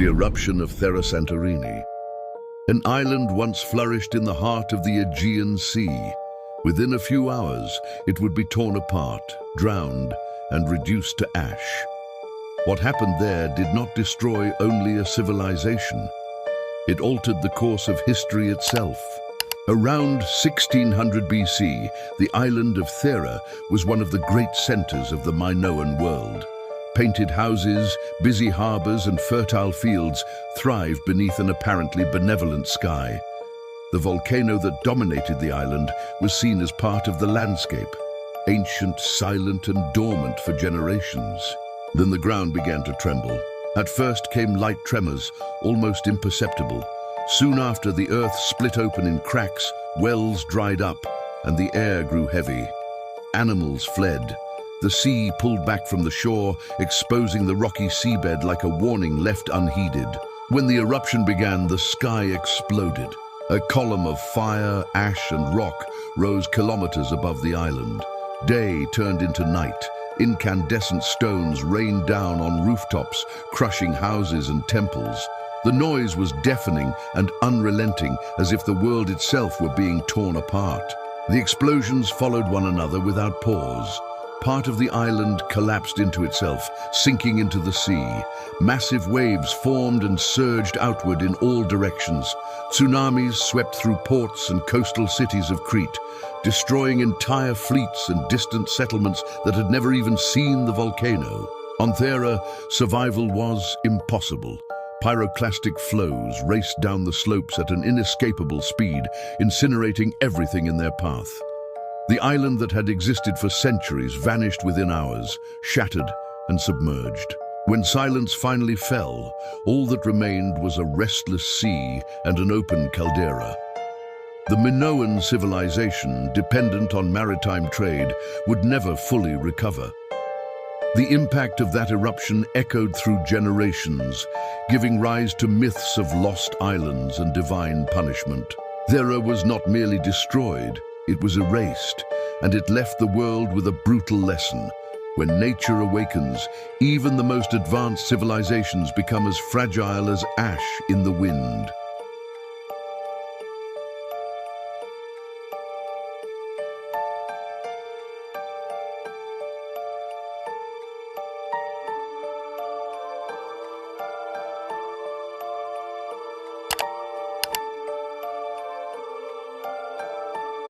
The eruption of Thera Santorini. An island once flourished in the heart of the Aegean Sea. Within a few hours, it would be torn apart, drowned, and reduced to ash. What happened there did not destroy only a civilization. It altered the course of history itself. Around 1600 BC, the island of Thera was one of the great centers of the Minoan world. Painted houses, busy harbors, and fertile fields thrived beneath an apparently benevolent sky. The volcano that dominated the island was seen as part of the landscape, ancient, silent, and dormant for generations. Then the ground began to tremble. At first came light tremors, almost imperceptible. Soon after, the earth split open in cracks, wells dried up, and the air grew heavy. Animals fled. The sea pulled back from the shore, exposing the rocky seabed like a warning left unheeded. When the eruption began, the sky exploded. A column of fire, ash, and rock rose kilometers above the island. Day turned into night. Incandescent stones rained down on rooftops, crushing houses and temples. The noise was deafening and unrelenting, as if the world itself were being torn apart. The explosions followed one another without pause. Part of the island collapsed into itself, sinking into the sea. Massive waves formed and surged outward in all directions. Tsunamis swept through ports and coastal cities of Crete, destroying entire fleets and distant settlements that had never even seen the volcano. On Thera, survival was impossible. Pyroclastic flows raced down the slopes at an inescapable speed, incinerating everything in their path. The island that had existed for centuries vanished within hours, shattered and submerged. When silence finally fell, all that remained was a restless sea and an open caldera. The Minoan civilization, dependent on maritime trade, would never fully recover. The impact of that eruption echoed through generations, giving rise to myths of lost islands and divine punishment. Thera was not merely destroyed, it was erased, and it left the world with a brutal lesson. When nature awakens, even the most advanced civilizations become as fragile as ash in the wind.